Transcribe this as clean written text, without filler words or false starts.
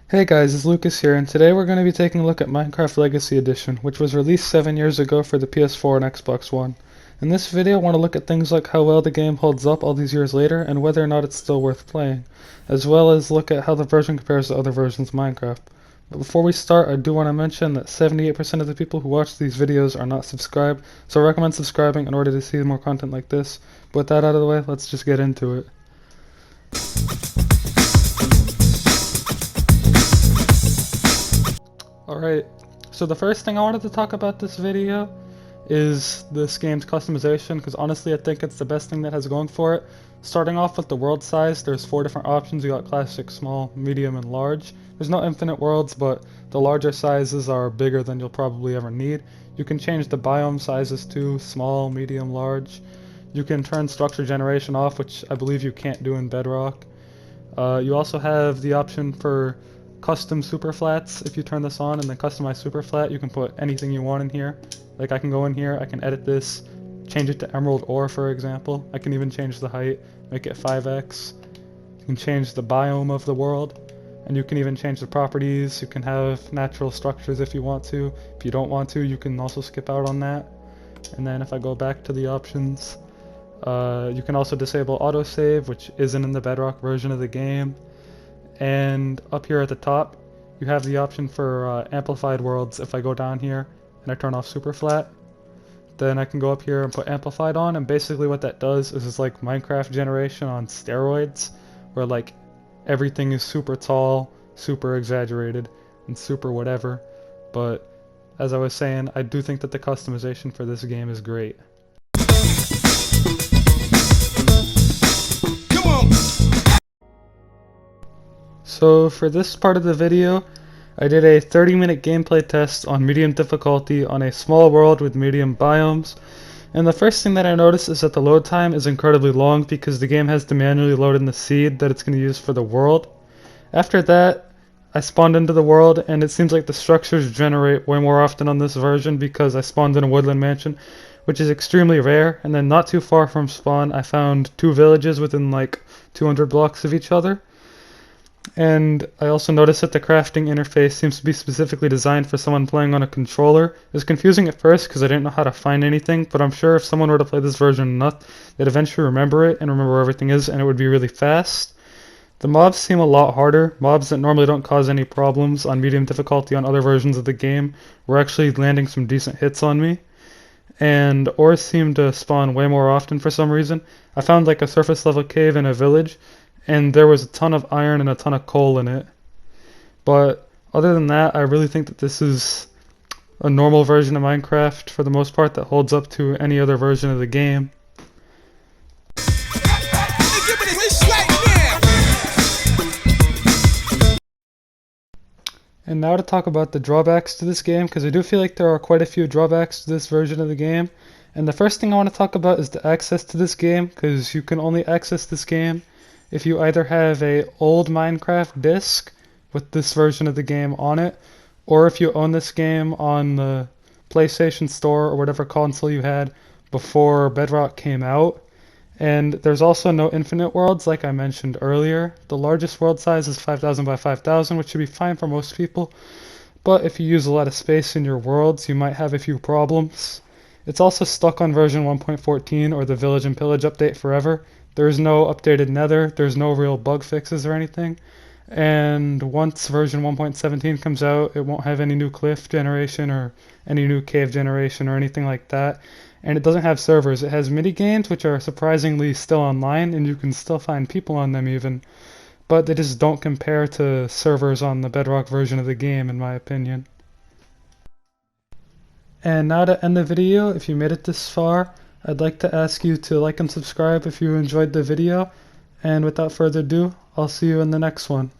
Hey guys, it's Lucas here, and today we're going to be taking a look at Minecraft Legacy Edition, which was released 7 years ago for the PS4 and Xbox One. In this video, I want to look at things like how well the game holds up all these years later, and whether or not it's still worth playing, as well as look at how the version compares to other versions of Minecraft. But before we start, I do want to mention that 78% of the people who watch these videos are not subscribed, so I recommend subscribing in order to see more content like this. But with that out of the way, let's just get into it. Alright, so the first thing I wanted to talk about this video is this game's customization, because honestly I think it's the best thing that has going for it. Starting off with the world size, there's 4 different options. You got classic, small, medium, and large. There's no infinite worlds, but the larger sizes are bigger than you'll probably ever need. You can change the biome sizes to small, medium, large. You can turn structure generation off, which I believe you can't do in Bedrock. You also have the option for custom super flats. If you turn this on and then customize super flat, you can put anything you want in here. Like I can go in here, I can edit this, change it to emerald ore for example. I can even change the height, make it 5x. You can change the biome of the world, and you can even change the properties. You can have natural structures if you want to. If you don't want to, you can also skip out on that. And then if I go back to the options, you can also disable autosave, which isn't in the Bedrock version of the game. And up here at the top, you have the option for amplified worlds. If I go down here and I turn off super flat, then I can go up here and put amplified on, and basically what that does is it's like Minecraft generation on steroids, where like everything is super tall, super exaggerated, and super whatever. But as I was saying, I do think that the customization for this game is great. So for this part of the video, I did a 30-minute gameplay test on medium difficulty on a small world with medium biomes, and the first thing that I noticed is that the load time is incredibly long because the game has to manually load in the seed that it's going to use for the world. After that, I spawned into the world, and it seems like the structures generate way more often on this version because I spawned in a woodland mansion, which is extremely rare, and then not too far from spawn I found 2 villages within like 200 blocks of each other. And I also noticed that the crafting interface seems to be specifically designed for someone playing on a controller. It was confusing at first because I didn't know how to find anything, but I'm sure if someone were to play this version enough, they'd eventually remember it and remember where everything is, and it would be really fast. The mobs seem a lot harder. Mobs that normally don't cause any problems on medium difficulty on other versions of the game were actually landing some decent hits on me. And ores seem to spawn way more often for some reason. I found like a surface level cave in a village, and there was a ton of iron and a ton of coal in it. But other than that, I really think that this is a normal version of Minecraft for the most part that holds up to any other version of the game. And now to talk about the drawbacks to this game, because I do feel like there are quite a few drawbacks to this version of the game. And the first thing I want to talk about is the access to this game, because you can only access this game if you either have a old Minecraft disc with this version of the game on it, or if you own this game on the PlayStation Store or whatever console you had before Bedrock came out. And there's also no infinite worlds like I mentioned earlier. The largest world size is 5,000 by 5,000, which should be fine for most people, but if you use a lot of space in your worlds, you might have a few problems. It's also stuck on version 1.14 or the Village and Pillage update forever. There's no updated nether, there's no real bug fixes or anything, and once version 1.17 comes out, it won't have any new cliff generation or any new cave generation or anything like that. And it doesn't have servers. It has mini games, which are surprisingly still online, and you can still find people on them even, but they just don't compare to servers on the Bedrock version of the game, in my opinion. And now to end the video, if you made it this far, I'd like to ask you to like and subscribe if you enjoyed the video, and without further ado, I'll see you in the next one.